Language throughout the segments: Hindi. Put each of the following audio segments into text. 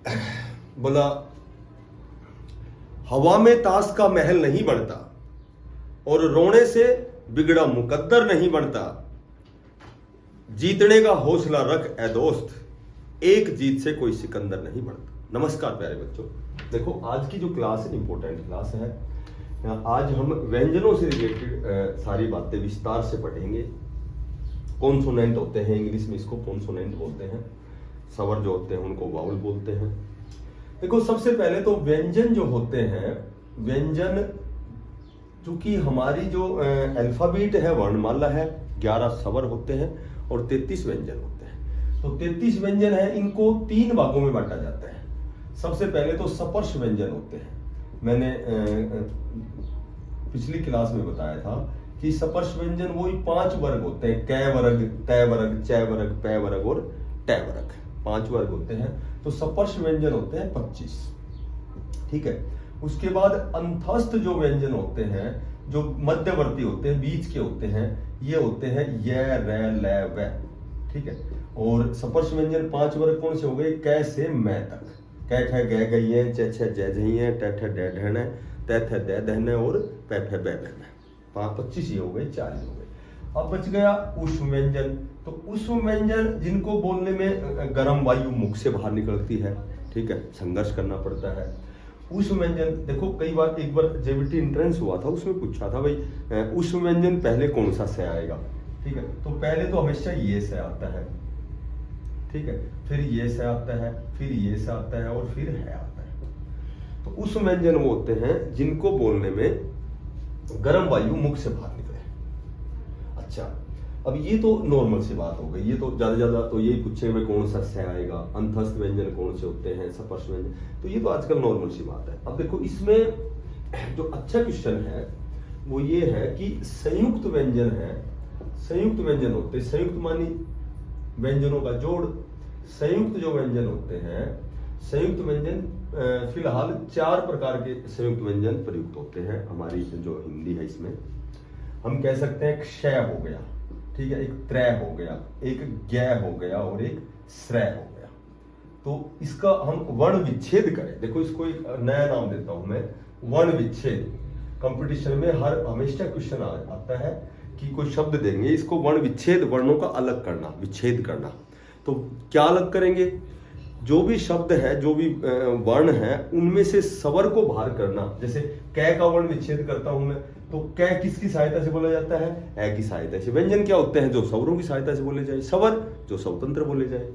बोला हवा में ताश का महल नहीं बनता और रोने से बिगड़ा मुकद्दर नहीं बनता। जीतने का हौसला रख ए दोस्त, एक जीत से कोई सिकंदर नहीं बनता। नमस्कार प्यारे बच्चों, देखो आज की जो क्लास है इंपॉर्टेंट क्लास है। आज हम व्यंजनों से रिलेटेड सारी बातें विस्तार से पढ़ेंगे। कॉन्सोनेंट होते हैं, इंग्लिश में इसको कॉन्सोनेंट बोलते हैं। स्वर जो होते हैं उनको वाउल बोलते हैं। देखो सबसे पहले तो व्यंजन जो होते हैं, व्यंजन चूंकि हमारी जो अल्फाबेट है, वर्णमाला है, 11 स्वर होते हैं और 33 व्यंजन होते हैं। तो 33 व्यंजन है, इनको 3 भागों में बांटा जाता है। सबसे पहले तो स्पर्श व्यंजन होते हैं। मैंने पिछली क्लास में बताया था कि स्पर्श व्यंजन वही 5 वर्ग होते हैं। कै वर्ग, तय वर्ग, चय वर्ग, पै वर्ग और टय वर्ग, 5 वर्ग होते हैं। तो स्पर्श व्यंजन होते हैं 25। ठीक है। उसके बाद अंतस्थ जो व्यंजन होते हैं, जो मध्यवर्ती होते हैं, बीच के होते हैं, ये होते हैं य, र, ल, व। ठीक है। और स्पर्श व्यंजन 5 वर्ग कौन से हो गए? कै से मैं तक। कै ख ग गई, च छ जय जही, ट ठ ड ढण, त थ द दहन और प फ ब ब। 25 ही हो गए, 4 ही हो गए। अब बच गया ऊष्म व्यंजन। तो ऊष्म व्यंजन जिनको बोलने में गर्म वायु मुख से बाहर निकलती है, ठीक है, संघर्ष करना पड़ता है। ऊष्म व्यंजन देखो कई बार, एक बार जेबीटी एंट्रेंस हुआ था, उसमें पूछा था भाई ऊष्म व्यंजन पहले कौन सा से आएगा। ठीक है। तो पहले तो हमेशा ये से आता है, ठीक है, फिर ये से आता है, फिर ये से आता है और फिर है आता है। तो ऊष्म व्यंजन वो होते हैं जिनको बोलने में गर्म वायु मुख से बाहर निकले। अच्छा, अब ये तो नॉर्मल सी बात हो गई। ये तो ज्यादा तो यही पूछे में कौन सा से आएगा, अंतस्थ व्यंजन कौन से होते हैं, स्पर्श व्यंजन, तो ये तो आजकल नॉर्मल सी बात है। अब देखो इसमें जो अच्छा क्वेश्चन है वो ये है कि संयुक्त व्यंजन है। संयुक्त व्यंजन होते हैं, संयुक्त मानी व्यंजनों का जोड़। संयुक्त जो व्यंजन होते हैं, संयुक्त व्यंजन फिलहाल 4 प्रकार के संयुक्त व्यंजन प्रयुक्त होते हैं। हमारी जो हिंदी है इसमें हम कह सकते हैं क्षय हो गया, ठीक है, एक त्रय हो गया, एक ज्ञ हो गया और एक श्रय हो गया। तो इसका हम वर्ण विच्छेद करें, देखो इसको एक नया नाम देता हूं मैं, वर्ण विच्छेद। कंपटीशन में हमेशा क्वेश्चन आता है कि कोई शब्द देंगे, इसको वर्ण विच्छेद, वर्णों का अलग करना, विच्छेद करना। तो क्या अलग करेंगे? जो भी शब्द है, जो भी वर्ण है, उनमें से स्वर को बाहर करना। जैसे कै का वर्ण विच्छेद करता हूं मैं, तो कै किसकी सहायता से बोला जाता है? ए की सहायता से। व्यंजन क्या होते हैं? जो स्वरों की सहायता से बोले जाए, स्वर जो स्वतंत्र बोले जाए।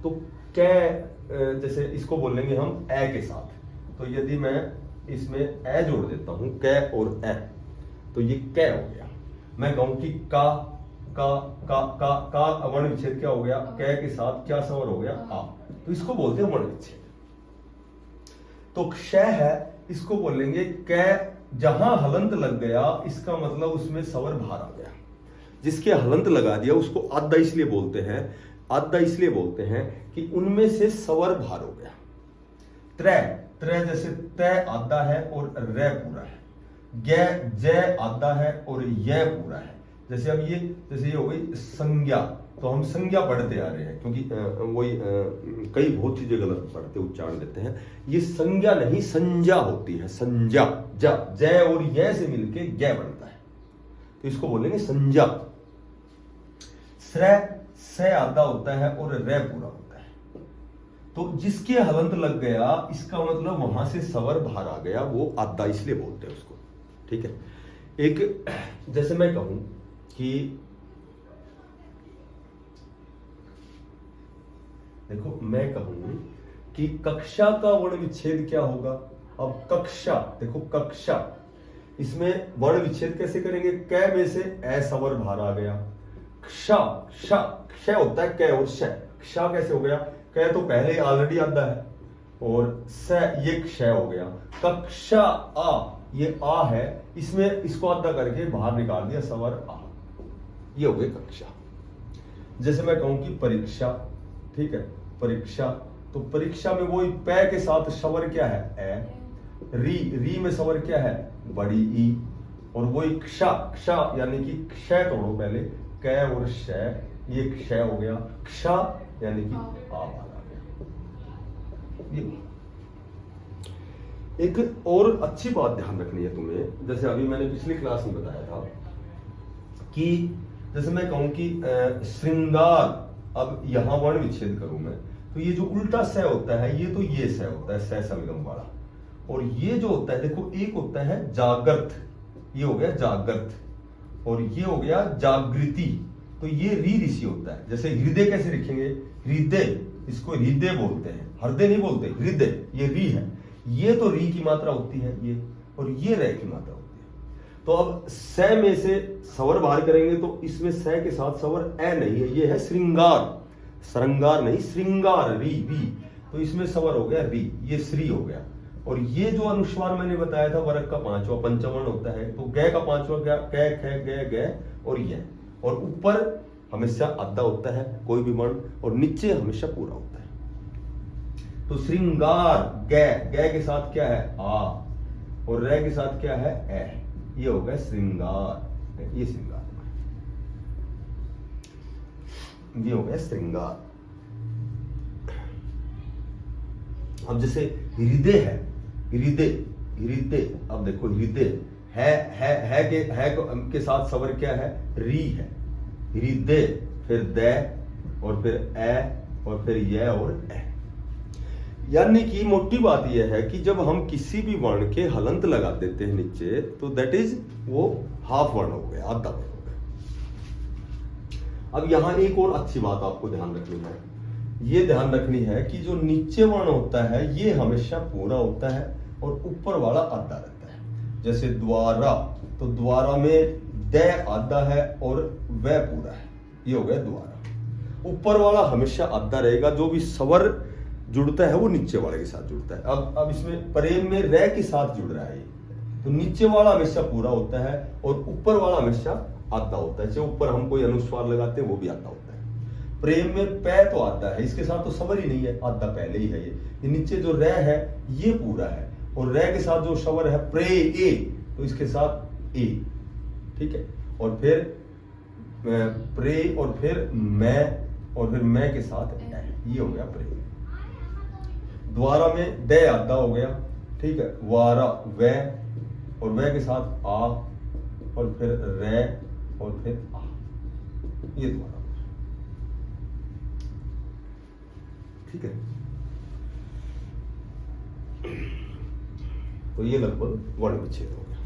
तो कै जैसे इसको बोलेंगे हम ए के साथ। तो यदि मैं इसमें ए जोड़ देता हूं, कै और ए, तो ये कै हो गया। मैं कहूं कि का वर्ण विच्छेद क्या हो गया? कै के साथ क्या स्वर हो गया? आ। तो इसको बोलते हैं वर्ण विच्छेद। तो क्षय है, इसको बोलेंगे कै, जहां हलंत लग गया, इसका मतलब उसमें स्वर बाहर आ गया। जिसके हलंत लगा दिया उसको आधा इसलिए बोलते हैं, आधा इसलिए बोलते हैं कि उनमें से स्वर बाहर हो गया। त्रय, त्रय जैसे तय आधा है और रे पूरा है। ग, जय आधा है और यह पूरा है। जैसे अब जैसे ये हो गई संज्ञा, तो हम संज्ञा पढ़ते आ रहे हैं, क्योंकि वही कई बहुत चीजें गलत पढ़ते, उच्चारण देते हैं। ये संज्ञा नहीं, संज्ञा होती है। संज्ञा, जा, जय और यह से मिलके ज्ञ बनता है, तो इसको बोलेंगे संज्ञा। श्रय, स आधा होता है और रे पूरा होता है। तो जिसके हलंत लग गया, इसका मतलब वहां से स्वर बाहर आ गया, वो आधा इसलिए बोलते हैं उसको। ठीक है। एक जैसे मैं कहूं कि देखो, मैं कहूं कि कक्षा का वर्ण विच्छेद क्या होगा? अब कक्षा, देखो कक्षा, इसमें वर्ण विच्छेद कैसे करेंगे? कै में से ए स्वर बाहर आ गया। क्ष, क्ष, क्षय होता है कै और श। क्ष कैसे हो गया? कै तो पहले ऑलरेडी आधा है और स ये क्षय हो गया। कक्षा आ, ये आ है, इसमें इसको आधा करके बाहर निकाल दिया, स्वर आ, ये हो गई कक्षा। जैसे मैं कहूं कि परीक्षा, ठीक है, परीक्षा, तो परीक्षा में वही पै के साथ स्वर क्या है? ए। री, री में स्वर क्या है? बड़ी ई। और वहीक्षा,क्षा यानी कि क्षय तोड़ो पहले, कै और श, ये क्षय हो गया।क्षा यानी कि आ आ गया। ये एक और अच्छी बात ध्यान रखनी है तुम्हें, जैसे अभी मैंने पिछली क्लास में बताया था कि जैसे मैं कहूं कि श्रृंगार, अब यहां वर्ण विच्छेद करूं मैं, तो ये जो उल्टा स होता है, ये तो ये स होता है, स संगम वाला, और ये जो होता है देखो, एक होता है जागृत, ये हो गया जागृत, और ये हो गया जागृति, तो ये री ऋषि होता है। जैसे हृदय कैसे लिखेंगे, हृदय, इसको हृदय बोलते हैं, हृदय नहीं बोलते, हृदय, ये री है, ये तो री की मात्रा होती है ये, और ये रे की मात्रा होती है। तो अब स में से स्वर बाहर करेंगे तो इसमें स के साथ स्वर ए नहीं है, ये है श्रृंगार, श्रृंगार नहीं श्रृंगार, री री, तो इसमें स्वर हो गया री, ये श्री हो गया। और ये जो अनुस्वार मैंने बताया था वर्ग का पांचवा पंचवर्ण होता है, तो ग का पांचवा क्या, कै ख ग और ये, और ऊपर हमेशा आधा होता है कोई भी वर्ण, और नीचे हमेशा पूरा होता है। तो श्रृंगार ग के साथ क्या है आ, और रे के साथ क्या है ए, ये हो गया श्रृंगार, ये श्रृंगार, ये हो गया श्रृंगार। अब जैसे हृदय है, हृदय, हृदय, अब देखो हृदय है के साथ स्वर क्या है, री है, हृदय, फिर दे, और फिर ए, और फिर ये और ए। यानी कि मोटी बात यह है कि जब हम किसी भी वर्ण के हलंत लगा देते हैं नीचे, तो दैट इज वो हाफ वर्ण हो गया, आधा वर्ण हो गया। अब यहां एक और अच्छी बात आपको ध्यान रखनी है, ये ध्यान रखनी है कि जो नीचे वर्ण होता है ये हमेशा पूरा होता है और ऊपर वाला आधा रहता है। जैसे द्वारा, तो द्वारा में द आधा है और वह पूरा है, ये हो गया द्वारा। ऊपर वाला हमेशा आधा रहेगा, जो भी स्वर जुड़ता है वो नीचे वाले के साथ जुड़ता है। अब इसमें प्रेम में रे के साथ जुड़ रहा है, तो नीचे वाला हमेशा पूरा होता है और ऊपर वाला हमेशा आधा होता है। चाहे ऊपर हम कोई अनुस्वार लगाते हैं वो भी आधा होता है। प्रेम में पै तो आता है, इसके साथ तो स्वर ही नहीं है, आधा पहले ही है। ये नीचे जो रे है ये पूरा है, और रे के साथ जो स्वर है प्रे ए, तो इसके साथ ए, ठीक है। और फिर प्रे, और फिर मैं, और फिर मैं के साथ ए, ये हो गया प्रे। द्वारा में दे आधा हो गया, ठीक है। वारा वे, और वे के साथ आ, और फिर रे, और फिर आ, ये द्वारा, ठीक है। तो ये लगभग वर्ण विच्छेद हो गया।